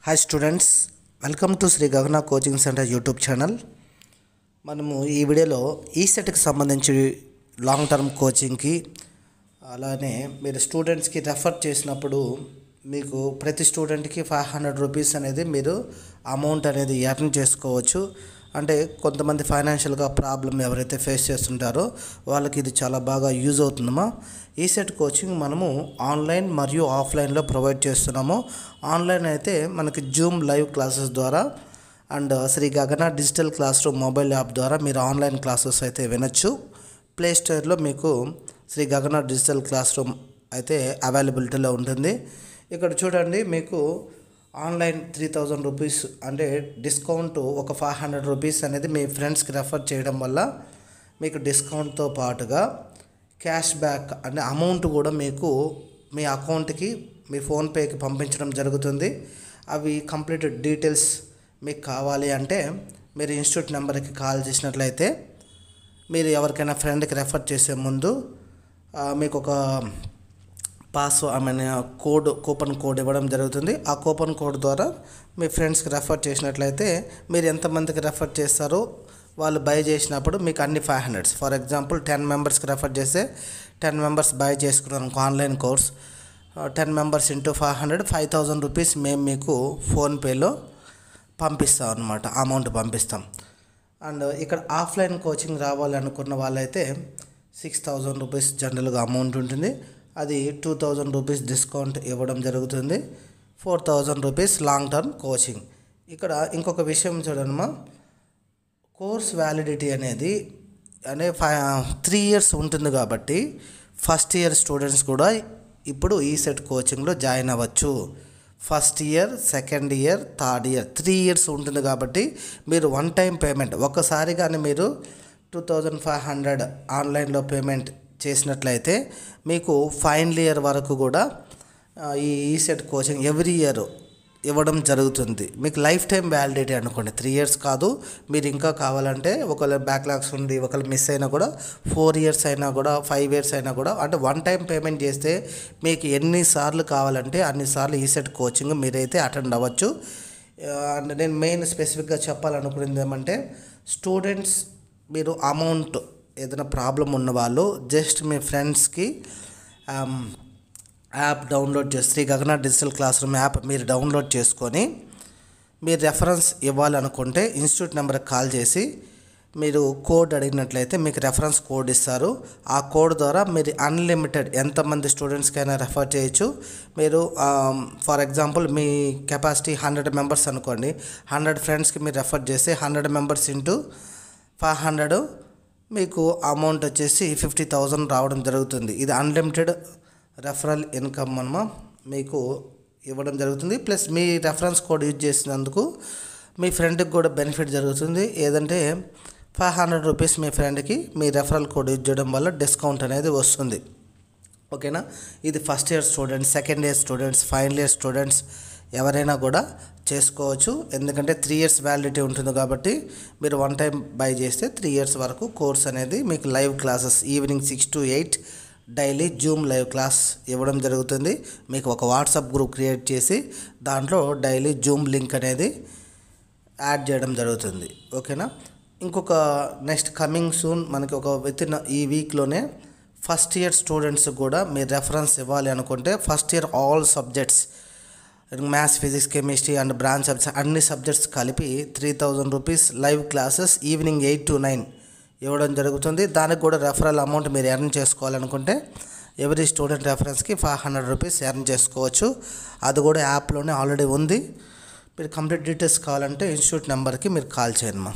Hi students, welcome to Shri Gagana coaching centre YouTube channel. మనము ఈ వీడియోలో ఈసెట్కి సంబంధించి లాంగ్ టర్మ్ కోచింగ్కి అలానే మీరు స్టూడెంట్స్కి రెఫర్ చేసినప్పుడు మీకు ప్రతి స్టూడెంట్కి 500 రూపీస్ అనేది మీరు అమౌంట్ అనేది ఎర్న్ చేసుకోవచ్చు. అంటే కొంతమంది ఫైనాన్షియల్గా ప్రాబ్లం ఎవరైతే ఫేస్ చేస్తుంటారో వాళ్ళకి ఇది చాలా బాగా యూజ్ అవుతుందమ్మా. ఈసెట్ కోచింగ్ మనము ఆన్లైన్ మరియు ఆఫ్లైన్లో ప్రొవైడ్ చేస్తున్నాము. ఆన్లైన్ అయితే మనకి జూమ్ లైవ్ క్లాసెస్ ద్వారా అండ్ శ్రీ గగన digital class room mobile app ద్వారా మీరు ఆన్లైన్ క్లాసెస్ అయితే వినొచ్చు. ప్లే స్టోర్లో మీకు శ్రీ గగన డిజిటల్ క్లాస్ రూమ్ అయితే అవైలబిలిటీలో ఉంటుంది. ఇక్కడ చూడండి, మీకు ఆన్లైన్ 3000 రూపీస్ అంటే డిస్కౌంట్ ఒక 500 రూపీస్ అనేది మీ ఫ్రెండ్స్కి రెఫర్ చేయడం వల్ల మీకు డిస్కౌంట్తో పాటుగా క్యాష్ బ్యాక్ అంటే అమౌంట్ కూడా మీకు మీ అకౌంట్కి మీ ఫోన్పేకి పంపించడం జరుగుతుంది. అవి కంప్లీట్ డీటెయిల్స్ మీకు కావాలి అంటే మీరు ఇన్స్టిట్యూట్ నెంబర్కి కాల్ చేసినట్లయితే మీరు ఎవరికైనా ఫ్రెండ్కి రెఫర్ చేసే ముందు మీకు ఒక కూపన్ కోడ్ ఇవ్వడం జరుగుతుంది. ఆ కూపన్ కోడ్ ద్వారా మీ ఫ్రెండ్స్కి రెఫర్ చేసినట్లయితే మీరు ఎంతమందికి రెఫర్ చేస్తారో వాళ్ళు బై చేసినప్పుడు మీకు అన్ని 500. ఫర్ ఎగ్జాంపుల్ 10 మెంబర్స్కి రెఫర్ చేస్తే 10 మెంబర్స్ బై చేసుకున్నాను online course, 10 members into 500 5000 rupees మేము మీకు ఫోన్పేలో పంపిస్తాం అన్నమాట, అమౌంట్ పంపిస్తాం. అండ్ ఇక్కడ ఆఫ్లైన్ కోచింగ్ రావాలనుకున్న వాళ్ళైతే 6000 రూపీస్ జనరల్గా అమౌంట్ ఉంటుంది. అది 2000 రూపీస్ డిస్కౌంట్ ఇవ్వడం జరుగుతుంది. 4000 రూపీస్ లాంగ్ టర్మ్ కోచింగ్. ఇక్కడ ఇంకొక విషయం చూడమ్మా, కోర్స్ వ్యాలిడిటీ అనేది 3 ఇయర్స్ ఉంటుంది కాబట్టి ఫస్ట్ ఇయర్ స్టూడెంట్స్ కూడా ఇప్పుడు ఈసెట్ కోచింగ్లో జాయిన్ అవ్వచ్చు. First year, second year, third year 3 years ఉంటుంది కాబట్టి మీరు వన్ టైం పేమెంట్ ఒక్కసారి కానీ మీరు 2500 ఆన్లైన్లో పేమెంట్ చేసినట్లయితే మీకు ఫైనల్ ఇయర్ వరకు కూడా ఈ ఈసెట్ కోచింగ్ ఎవ్రీ ఇయర్ ఇవ్వడం జరుగుతుంది. మీకు లైఫ్ టైం వ్యాలిడిటీ అనుకోండి, 3 ఇయర్స్ కాదు. మీరు ఇంకా కావాలంటే ఒకవేళ బ్యాక్లాగ్స్ ఉండి ఒకవేళ మిస్ అయినా కూడా 4 ఇయర్స్ అయినా కూడా 5 ఇయర్స్ అయినా కూడా అంటే వన్ టైం పేమెంట్ చేస్తే మీకు ఎన్నిసార్లు కావాలంటే అన్నిసార్లు ఈసెట్ కోచింగ్ మీరైతే అటెండ్ అవ్వచ్చు. అండ్ నేను మెయిన్ స్పెసిఫిక్గా చెప్పాలనుకున్నది ఏమంటే, స్టూడెంట్స్ మీరు అమౌంట్ ఏదైనా ప్రాబ్లం ఉన్న వాళ్ళు జస్ట్ మీ ఫ్రెండ్స్కి యాప్ డౌన్లోడ్ చేసి శ్రీ గగన డిజిటల్ క్లాస్ రూమ్ యాప్ మీరు డౌన్లోడ్ చేసుకొని మీరు రెఫరెన్స్ ఇవ్వాలనుకుంటే ఇన్స్టిట్యూట్ నెంబర్కి కాల్ చేసి మీరు కోడ్ అడిగినట్లయితే మీకు రెఫరెన్స్ కోడ్ ఇస్తారు. ఆ కోడ్ ద్వారా మీరు అన్లిమిటెడ్ ఎంతమంది స్టూడెంట్స్కైనా రెఫర్ చేయొచ్చు. మీరు for example me capacity 100 members అనుకోండి, 100 ఫ్రెండ్స్కి మీరు రెఫర్ చేస్తే 100 మెంబర్స్ ఇంటూ 500 మీకు అమౌంట్ వచ్చేసి 50,000 రావడం జరుగుతుంది. ఇది అన్లిమిటెడ్ రెఫరల్ ఇన్కమ్ అన్నమా మీకు ఇవ్వడం జరుగుతుంది. ప్లస్ మీ రెఫరెన్స్ కోడ్ యూజ్ చేసినందుకు మీ ఫ్రెండ్కి కూడా బెనిఫిట్ జరుగుతుంది. ఏదంటే 500 రూపీస్ మీ ఫ్రెండ్కి మీ రెఫరల్ కోడ్ యూజ్ చేయడం వల్ల డిస్కౌంట్ అనేది వస్తుంది. ఓకేనా? ఇది first year students, second year students, final year students ఎవరైనా కూడా చేసుకోవచ్చు. ఎందుకంటే 3 ఇయర్స్ వ్యాలిడిటీ ఉంటుంది కాబట్టి మీరు వన్ టైం బై చేస్తే 3 ఇయర్స్ వరకు కోర్స్ అనేది మీకు live classes evening 6 to 8 daily Zoom live class ఇవ్వడం జరుగుతుంది. మీకు ఒక వాట్సాప్ గ్రూప్ క్రియేట్ చేసి దాంట్లో డైలీ జూమ్ లింక్ అనేది యాడ్ చేయడం జరుగుతుంది. ఓకేనా? ఇంకొక నెక్స్ట్ కమింగ్ సూన్ మనకి ఒక వితిన్ ఈ వీక్లోనే ఫస్ట్ ఇయర్ స్టూడెంట్స్ కూడా మీరు రెఫరెన్స్ ఇవ్వాలి అనుకుంటే first year all subjects maths, physics, chemistry and branch subjects అన్ని సబ్జెక్ట్స్ కలిపి 3000 rupees live classes evening 8 to 9 ఇవ్వడం జరుగుతుంది. దానికి కూడా రెఫరల్ అమౌంట్ మీరు ఎర్న్ చేసుకోవాలనుకుంటే ఎవ్రీ స్టూడెంట్ రెఫరెన్స్కి 500 రూపీస్ ఎర్న్ చేసుకోవచ్చు. అది కూడా యాప్లోనే ఆల్రెడీ ఉంది. మీరు కంప్లీట్ డీటెయిల్స్ కావాలంటే ఇన్స్టిట్యూట్ నెంబర్కి మీరు కాల్ చేయండి.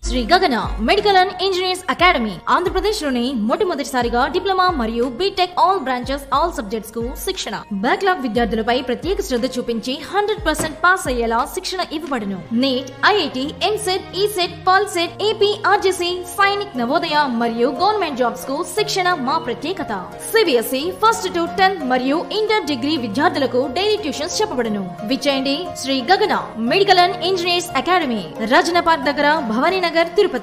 Shri Gagana medical and engineers academy ఆంధ్రప్రదేశ్లోని మొట్టమొదటిసారిగా డిప్లొమా మరియు BTech all branches all subjects కు శిక్షణ. బ్యాక్లాగ్ విద్యార్థులపై ప్రత్యేక శ్రద్ధ చూపించి 100% పాస్ అయ్యేలా శిక్షణ ఇవ్వబడును. NEET, IIT, EAMCET, ECET, Polycet, AP, RJC, Sainik, Navodaya మరియు గవర్నమెంట్ జాబ్స్ కు శిక్షణ మా ప్రత్యేకత. సిబిఎస్ఈ 1st to 10th మరియు ఇంటర్ డిగ్రీ విద్యార్థులకు డైలీ ట్యూషన్స్ చెప్పబడును. విచేయండి Shri Gagana medical and engineers academy, Rajana park దగ్గర, భవానీ నగర్, తిరుపతి.